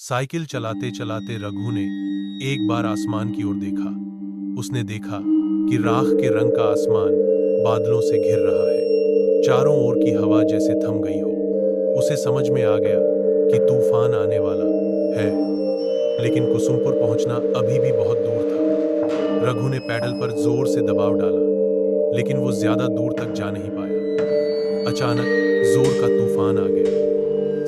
Cycle चलाते चलाते रघु ने एक बार आसमान की ओर देखा। उसने देखा कि राख के रंग का आसमान बादलों से घिर रहा है। चारों ओर की हवा जैसे थम गई हो। उसे समझ में आ गया कि तूफान आने वाला है, लेकिन कुसुमपुर पहुंचना अभी भी बहुत दूर था। रघु ने पैडल पर जोर से दबाव डाला, लेकिन वो ज्यादा दूर तक जा नहीं पाया। अचानक जोर का तूफान आ गया।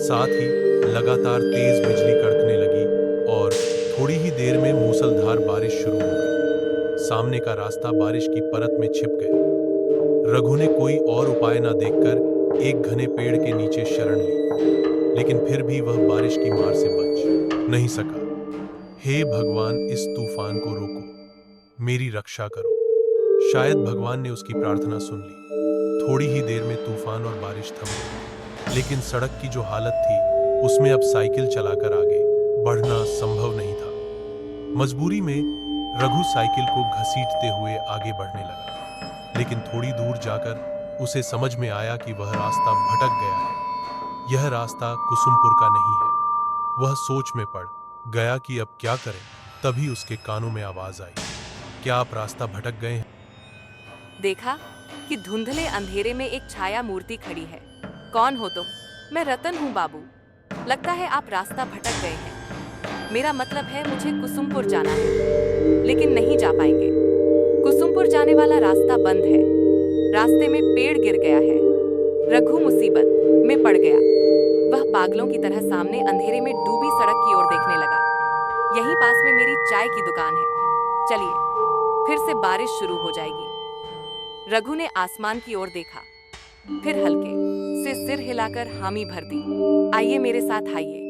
साथ ही लगातार तेज बिजली कड़कने लगी और थोड़ी ही देर में मूसलधार बारिश शुरू हो गई। सामने का रास्ता बारिश की परत में छिप गया। रघु ने कोई और उपाय ना देखकर एक घने पेड़ के नीचे शरण ली, लेकिन फिर भी वह बारिश की मार से बच नहीं सका। हे भगवान, इस तूफान को रोको, मेरी रक्षा करो। शायद भगवान ने उसकी प्रार्थना सुन ली। थोड़ी ही देर में तूफान और बारिश थम गई, लेकिन सड़क की जो हालत थी उसमें अब साइकिल चलाकर आगे बढ़ना संभव नहीं था। मजबूरी में रघु साइकिल को घसीटते हुए आगे बढ़ने लगा, लेकिन थोड़ी दूर जाकर उसे समझ में आया कि वह रास्ता भटक गया है। यह रास्ता कुसुमपुर का नहीं है। वह सोच में पड़ गया कि अब क्या करें। तभी उसके कानों में आवाज आई, क्या आप रास्ता भटक गए हैं? देखा कि धुंधले अंधेरे में एक छाया मूर्ति खड़ी है। कौन हो तुम? मैं रतन हूँ बाबू। लगता है आप रास्ता भटक गए हैं। मेरा मतलब है मुझे कुसुमपुर जाना है, लेकिन नहीं जा पाएंगे। कुसुमपुर जाने वाला रास्ता बंद है। रास्ते में पेड़ गिर गया है। रघु मुसीबत में पड़ गया। वह पागलों की तरह सामने अंधेरे में डूबी सड़क की ओर देखने लगा। यहीं पास में मेरी चाय की दुकान है। चलिए, फिर से बारिश शुरू हो जाएगी। रघु ने आसमान की ओर देखा, फिर हल्के से सिर हिलाकर हामी भर दी। आइए मेरे साथ आइए।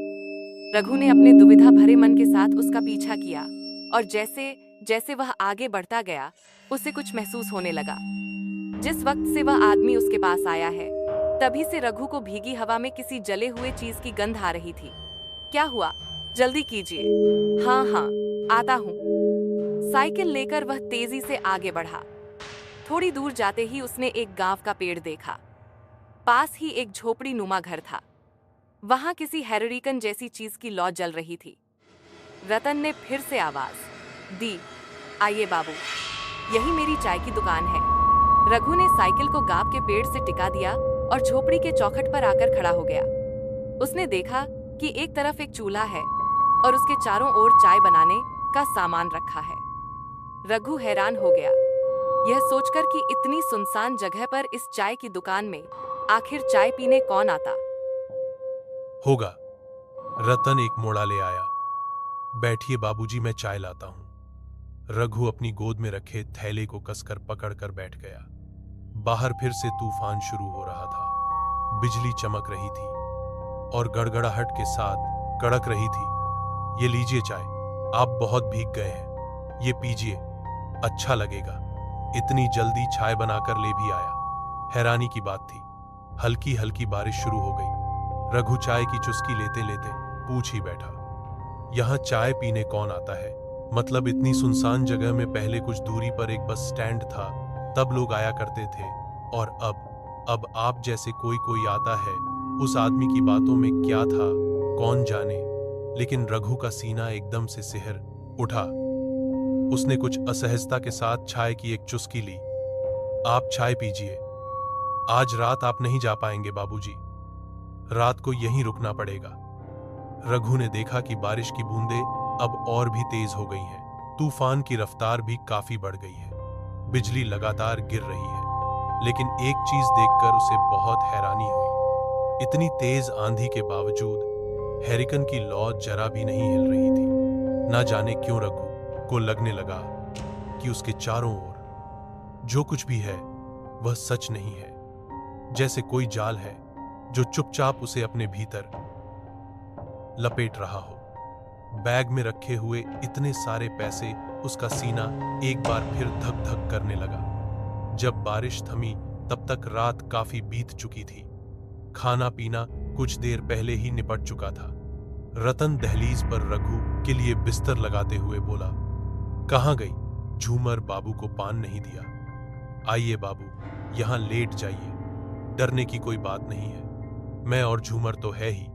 रघु ने अपने दुविधा भरे मन के साथ उसका पीछा किया, और जैसे जैसे वह आगे बढ़ता गया उसे कुछ महसूस होने लगा। जिस वक्त से वह आदमी उसके पास आया है, तभी से रघु को भीगी हवा में किसी जले हुए चीज की गंध आ रही थी। क्या हुआ? जल्दी कीजिए। हाँ हाँ, आता हूँ। साइकिल लेकर वह तेजी से आगे बढ़ा। थोड़ी दूर जाते ही उसने एक गांव का पेड़ देखा। पास ही एक झोपड़ी नुमा घर था। वहां किसी हेरोरिकन जैसी चीज की लौ जल रही थी। रतन ने फिर से आवाज दी, आइए बाबू, यही मेरी चाय की दुकान है। रघु ने साइकिल को गांव के पेड़ से टिका दिया और झोपड़ी के चौखट पर आकर खड़ा हो गया। उसने देखा कि एक तरफ एक चूल्हा है और उसके चारों ओर चाय बनाने का सामान रखा है। रघु हैरान हो गया, यह सोचकर कि इतनी सुनसान जगह पर इस चाय की दुकान में आखिर चाय पीने कौन आता होगा। रतन एक मोड़ा ले आया। बैठिए बाबूजी, मैं चाय लाता हूं। रघु अपनी गोद में रखे थैले को कसकर पकड़कर बैठ गया। बाहर फिर से तूफान शुरू हो रहा था। बिजली चमक रही थी और गड़गड़ाहट के साथ कड़क रही थी। ये लीजिए चाय, आप बहुत भीग गए हैं, ये पीजिए, अच्छा लगेगा। इतनी जल्दी चाय बनाकर ले भी आया। हैरानी की बात थी, हल्की हल्की बारिश शुरू हो गई। रघु चाय की चुस्की लेते लेते पूछ ही बैठा, यहां चाय पीने कौन आता है? मतलब इतनी सुनसान जगह में पहले कुछ दूरी पर एक बस स्टैंड था, तब लोग आया करते थे, और अब आप जैसे कोई कोई आता है। उस आदमी की बातों में क्या था कौन जाने, लेकिन रघु का सीना एकदम से सिहर उठा। उसने कुछ असहजता के साथ चाय की एक चुस्की ली। आप चाय पीजिए, आज रात आप नहीं जा पाएंगे बाबूजी, रात को यहीं रुकना पड़ेगा। रघु ने देखा कि बारिश की बूंदें अब और भी तेज हो गई हैं। तूफान की रफ्तार भी काफी बढ़ गई है। बिजली लगातार गिर रही है, लेकिन एक चीज देखकर उसे बहुत हैरानी हुई। इतनी तेज आंधी के बावजूद हेरिकन की लौ जरा भी नहीं हिल रही थी। ना जाने क्यों रघु को लगने लगा कि उसके चारों ओर जो कुछ भी है वह सच नहीं है, जैसे कोई जाल है जो चुपचाप उसे अपने भीतर लपेट रहा हो। बैग में रखे हुए इतने सारे पैसे, उसका सीना एक बार फिर धक धक करने लगा। जब बारिश थमी तब तक रात काफी बीत चुकी थी। खाना पीना कुछ देर पहले ही निपट चुका था। रतन दहलीज पर रघु के लिए बिस्तर लगाते हुए बोला, कहां गई? झूमर बाबू को पान नहीं दिया। आइए बाबू, यहां लेट जाइए, डरने की कोई बात नहीं है, मैं और झूमर तो है ही।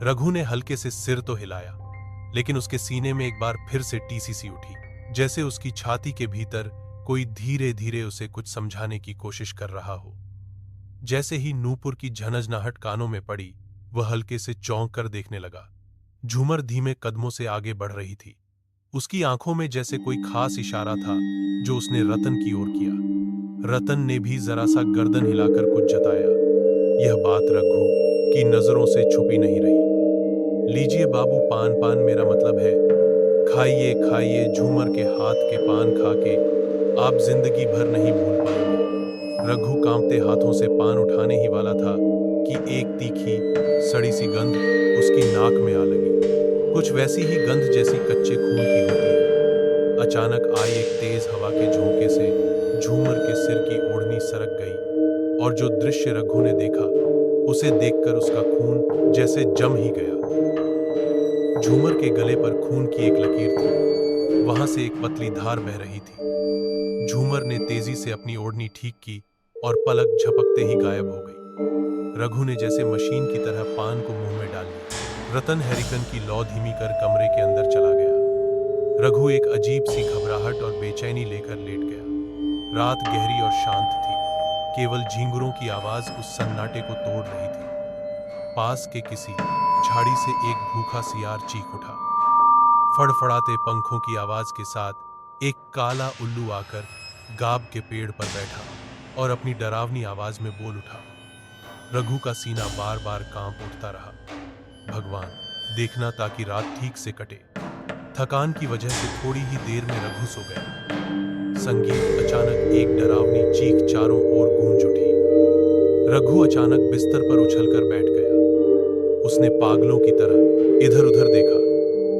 रघु ने हल्के से सिर तो हिलाया, लेकिन उसके सीने में एक बार फिर से टीसी सी उठी, जैसे उसकी छाती के भीतर कोई धीरे धीरे उसे कुछ समझाने की कोशिश कर रहा हो। जैसे ही नूपुर की झनझनाहट कानों में पड़ी, वह हल्के से चौंक कर देखने लगा। झूमर धीमे कदमों से आगे बढ़ रही थी। उसकी आंखों में जैसे कोई खास इशारा था जो उसने रतन की ओर किया। रतन ने भी जरा सा गर्दन हिलाकर कुछ जताया। यह बात रघु की नजरों से छुपी नहीं रही। लीजिए बाबू पान, पान मेरा मतलब है खाइए खाइए, झूमर के हाथ के पान खा के आप जिंदगी भर नहीं भूल पाएंगे। रघु कांपते हाथों से पान उठाने ही वाला था कि एक तीखी सड़ी सी गंध उसकी नाक में आ लगी, कुछ वैसी ही गंध जैसी कच्चे खून की होती है। अचानक आई एक तेज हवा के झोंके से झूमर के सिर की ओढ़नी सरक गई और जो दृश्य रघु ने देखा उसे देखकर उसका खून जैसे जम ही गया। झूमर के गले पर खून की एक लकीर थी, वहां से एक पतली धार बह रही थी। झूमर ने तेजी से अपनी ओढ़नी ठीक की और पलक झपकते ही गायब हो गई। रघु ने जैसे मशीन की तरह पान को मुंह में डाल लिया। रतन हैरिकन की लौ धीमी कर कमरे के अंदर चला गया। रघु एक अजीब सी घबराहट और बेचैनी लेकर लेट गया। रात गहरी और शांत थी, केवल झींगुरों की आवाज उस सन्नाटे को तोड़ रही थी। पास के किसी झाड़ी से एक भूखा सियार चीख उठा। फड़फड़ाते पंखों की आवाज के साथ एक काला उल्लू आकर गाब के पेड़ पर बैठा और अपनी डरावनी आवाज में बोल उठा। रघु का सीना बार बार कांप उठता रहा। भगवान, देखना ताकि रात ठीक से कटे। थकान की वजह से थोड़ी ही देर में रघु सो गया। संगीत अचानक एक डरावनी चीख चारों ओर गूंज उठी। रघु अचानक बिस्तर पर उछलकर बैठ गया। उसने पागलों की तरह इधर उधर देखा,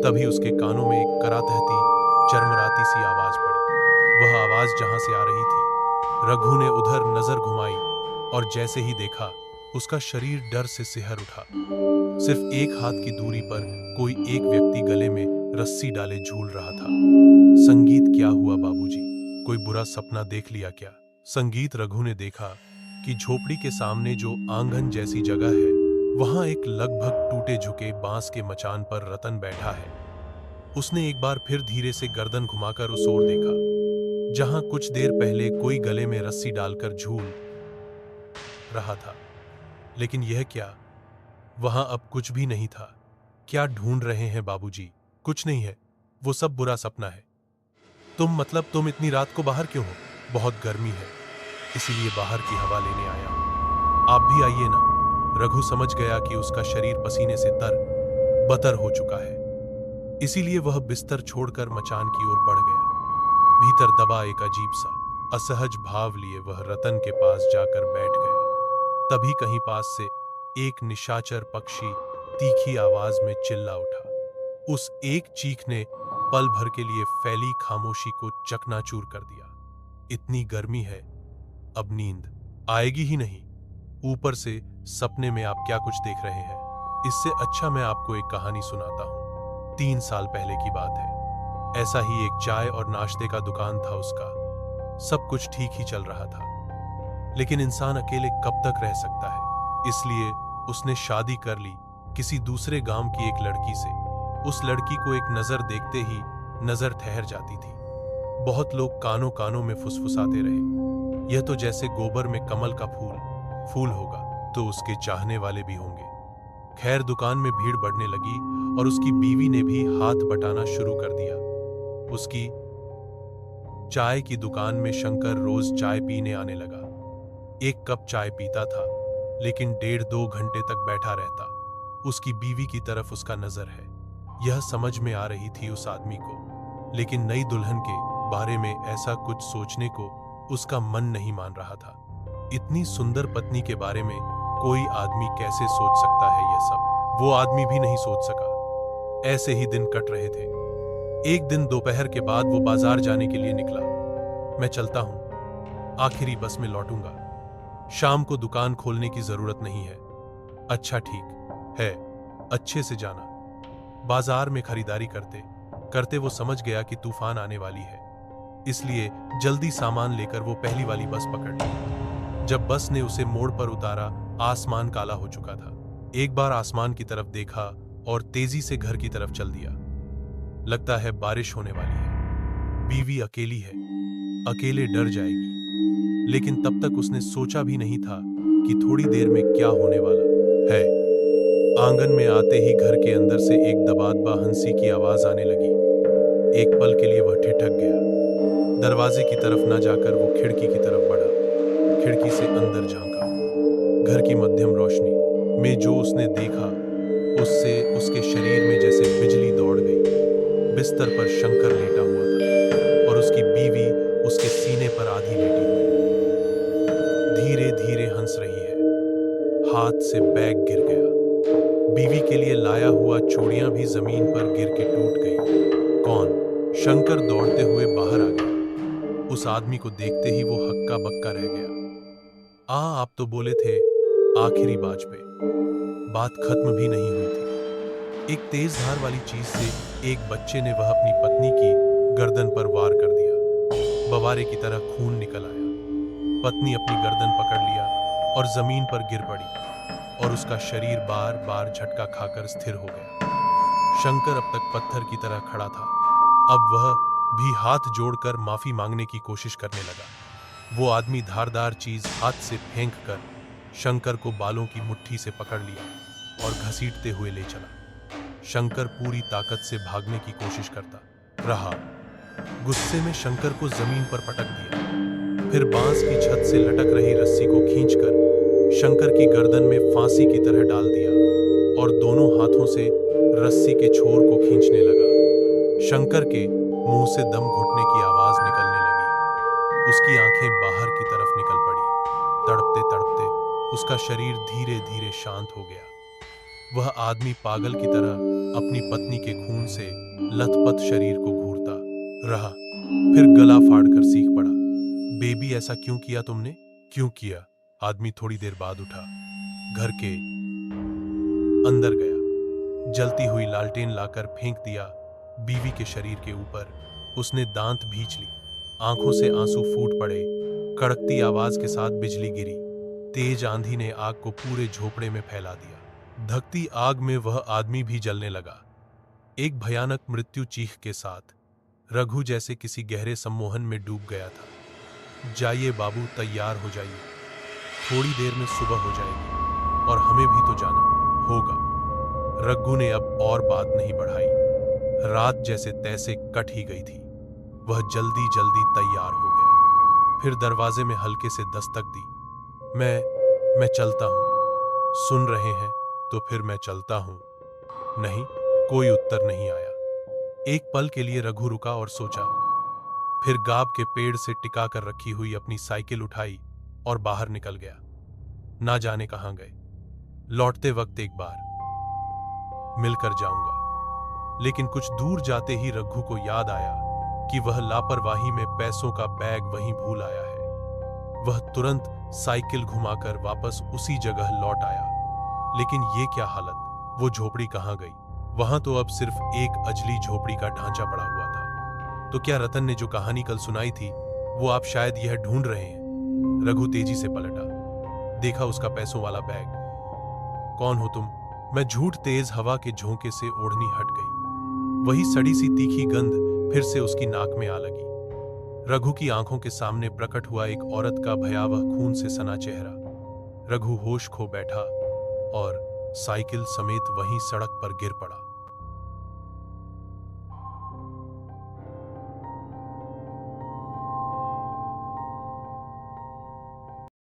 तभी उसके कानों में एक कराहती चरमराती सी आवाज पड़ी। वह आवाज जहां से आ रही थी, रघु ने उधर नजर घुमाई और जैसे ही देखा, उसका शरीर डर से सिहर उठा। सिर्फ एक हाथ की दूरी पर कोई एक व्यक्ति गले में रस्सी डाले झूल रहा था। संगीत, क्या हुआ बाबूजी? कोई बुरा सपना देख लिया क्या? संगीत, रघु ने देखा कि झोपड़ी के सामने जो आंगन जैसी जगह है, वहां एक लगभग टूटे झुके बांस के मचान पर रतन बैठा है। उसने एक बार फिर धीरे से गर्दन घुमाकर उस ओर देखा, जहां कुछ देर पहले कोई गले में रस्सी डालकर झूल रहा था। लेकिन यह क्या? वहां अब कुछ भी नहीं था। क्या ढूंढ रहे हैं बाबूजी? कुछ नहीं है, वो सब बुरा सपना है। तुम इतनी रात को बाहर क्यों हो? बहुत गर्मी है, इसीलिए बाहर की हवा लेने आया हूं। आप भी आइए ना। रघु समझ गया कि उसका शरीर पसीने से तर-बतर हो चुका है, इसीलिए वह बिस्तर छोड़कर मचान की ओर बढ़ गया। भीतर दबा एक अजीब सा असहज भाव लिए वह रतन के पास जाकर बैठ गया। तभी कहीं पास से एक निशाचर पक्षी तीखी आवाज में चिल्ला उठा। उस एक चीख ने पल भर के लिए फैली खामोशी को चकनाचूर कर दिया। इतनी गर्मी है, अब नींद आएगी ही नहीं। ऊपर से सपने में आप क्या कुछ देख रहे हैं? इससे अच्छा मैं आपको एक कहानी सुनाता हूं। 3 साल पहले की बात है। ऐसा ही एक चाय और नाश्ते का दुकान था उसका। सब कुछ ठीक ही चल रहा था, लेकिन इंसान अकेले कब तक रह सकता है? इसलिए उसने शादी कर ली किसी दूसरे गांव की एक लड़की से। उस लड़की को एक नजर देखते ही नजर ठहर जाती थी। बहुत लोग कानों कानों में फुसफुसाते रहे, यह तो जैसे गोबर में कमल का फूल होगा तो उसके चाहने वाले भी होंगे। खैर, दुकान में भीड़ बढ़ने लगी और उसकी बीवी ने भी हाथ बटाना शुरू कर दिया। उसकी चाय की दुकान में शंकर रोज चाय पीने आने लगा। 1 कप चाय पीता था, लेकिन 1.5-2 घंटे तक बैठा रहता। उसकी बीवी की तरफ उसका नजर है, यह समझ में आ रही थी उस आदमी को, लेकिन नई दुल्हन के बारे में ऐसा कुछ सोचने को उसका मन नहीं मान रहा था। इतनी सुंदर पत्नी के बारे में कोई आदमी कैसे सोच सकता है? यह सब वो आदमी भी नहीं सोच सका। ऐसे ही दिन कट रहे थे। एक दिन दोपहर के बाद वो बाजार जाने के लिए निकला। मैं चलता हूं, आखिरी बस में लौटूंगा। शाम को दुकान खोलने की जरूरत नहीं है। अच्छा, ठीक है, अच्छे से जाना। बाजार में खरीदारी करते करते वो समझ गया कि तूफान आने वाली है, इसलिए जल्दी सामान लेकर वो पहली वाली बस पकड़ ली। जब बस ने उसे मोड़ पर उतारा, आसमान काला हो चुका था। एक बार आसमान की तरफ देखा और तेजी से घर की तरफ चल दिया। लगता है बारिश होने वाली है। बीवी अकेली है, अकेले डर जाएगी। लेकिन तब तक उसने सोचा भी नहीं था कि थोड़ी देर में क्या होने वाला है। आंगन में आते ही घर के अंदर से एक दबादबा हंसी की आवाज आने लगी। एक पल के लिए वह ठिठक गया। दरवाजे की तरफ न जाकर वो खिड़की की तरफ बढ़ा। खिड़की से अंदर झांका। घर की मध्यम रोशनी में जो उसने देखा, उससे उसके शरीर में जैसे बिजली दौड़ गई। बिस्तर पर शंकर लेटा हुआ था और उसकी बीवी उसके सीने पर आधी लेटी हुई धीरे धीरे हंस रही है। हाथ से बैग गिर गया। बीवी के लिए लाया हुआ चूड़ियां भी जमीन पर गिर के टूट गई। कौन? शंकर दौड़ते हुए बाहर आ गया। उस आदमी को देखते ही वो हक्का बक्का रह गया। आप तो बोले थे आखिरी बाज पे। बात खत्म भी नहीं हुई थी। एक तेज धार वाली चीज से एक बच्चे ने वह अपनी पत्नी की गर्दन पर वार कर दिया। बवारे की तरह खून निकल आया। पत्नी अपनी गर्दन पकड़ लिया और जमीन पर गिर पड़ी और उसका शरीर बार बार झटका खाकर स्थिर हो गया। शंकर अब तक पत्थर की तरह खड़ा था। अब वह भी हाथ जोड़कर माफी मांगने की कोशिश करने लगा। वो आदमी धारदार चीज हाथ से फेंक कर शंकर को बालों की मुट्ठी से पकड़ लिया और घसीटते हुए ले चला। शंकर पूरी ताकत से भागने की कोशिश करता रहा। गुस्से में शंकर को जमीन पर पटक दिया। फिर बांस की छत से लटक रही रस्सी को खींचकर शंकर की गर्दन में फांसी की तरह डाल दिया और दोनों हाथों से रस्सी के छोर को खींचने लगा। शंकर के मुंह से दम घुटने की आवाज निकलने लगी। उसकी आंखें बाहर की तरफ निकल पड़ी। तड़पते तड़पते उसका शरीर धीरे धीरे शांत हो गया। वह आदमी पागल की तरह अपनी पत्नी के खून से लथपथ शरीर को घूरता रहा। फिर गला फाड़कर सीख पड़ा, बेबी ऐसा क्यों किया तुमने? क्यों किया? आदमी थोड़ी देर बाद उठा, घर के अंदर गया। जलती हुई लालटेन लाकर फेंक दिया बीवी के शरीर के ऊपर। उसने दांत भींच ली। आंखों से आंसू फूट पड़े। कड़कती आवाज के साथ बिजली गिरी। तेज आंधी ने आग को पूरे झोपड़े में फैला दिया। धकती आग में वह आदमी भी जलने लगा, एक भयानक मृत्यु चीख के साथ। रघु जैसे किसी गहरे सम्मोहन में डूब गया था। जाइए बाबू, तैयार हो जाइए, थोड़ी देर में सुबह हो जाएगी और हमें भी तो जाना होगा। रघु ने अब और बात नहीं बढ़ाई। रात जैसे तैसे कट ही गई थी। वह जल्दी जल्दी तैयार हो गया। फिर दरवाजे में हल्के से दस्तक दी। मैं चलता हूं। सुन रहे हैं तो फिर मैं चलता हूं। नहीं, कोई उत्तर नहीं आया। एक पल के लिए रघु रुका और सोचा। फिर गाब के पेड़ से टिका कर रखी हुई अपनी साइकिल उठाई और बाहर निकल गया। ना जाने कहां गए। लौटते वक्त एक बार मिलकर जाऊंगा। लेकिन कुछ दूर जाते ही रघु को याद आया कि वह लापरवाही में पैसों का बैग वहीं भूल आया है। वह तुरंत साइकिल घुमाकर वापस उसी जगह लौट आया। लेकिन ये क्या हालत? वो झोपड़ी कहां गई? वहां तो अब सिर्फ एक अजली झोपड़ी का ढांचा पड़ा हुआ था। तो क्या रतन ने जो कहानी कल सुनाई थी वो आप शायद यह ढूंढ रहे हैं? रघु तेजी से पलटा। देखा उसका पैसों वाला बैग। कौन हो तुम? मैं झूठ तेज हवा के झोंके से ओढ़नी हट गई। वही सड़ी सी तीखी गंध फिर से उसकी नाक में आ लगी। रघु की आंखों के सामने प्रकट हुआ एक औरत का भयावह खून से सना चेहरा। रघु होश खो बैठा और साइकिल समेत वहीं सड़क पर गिर पड़ा।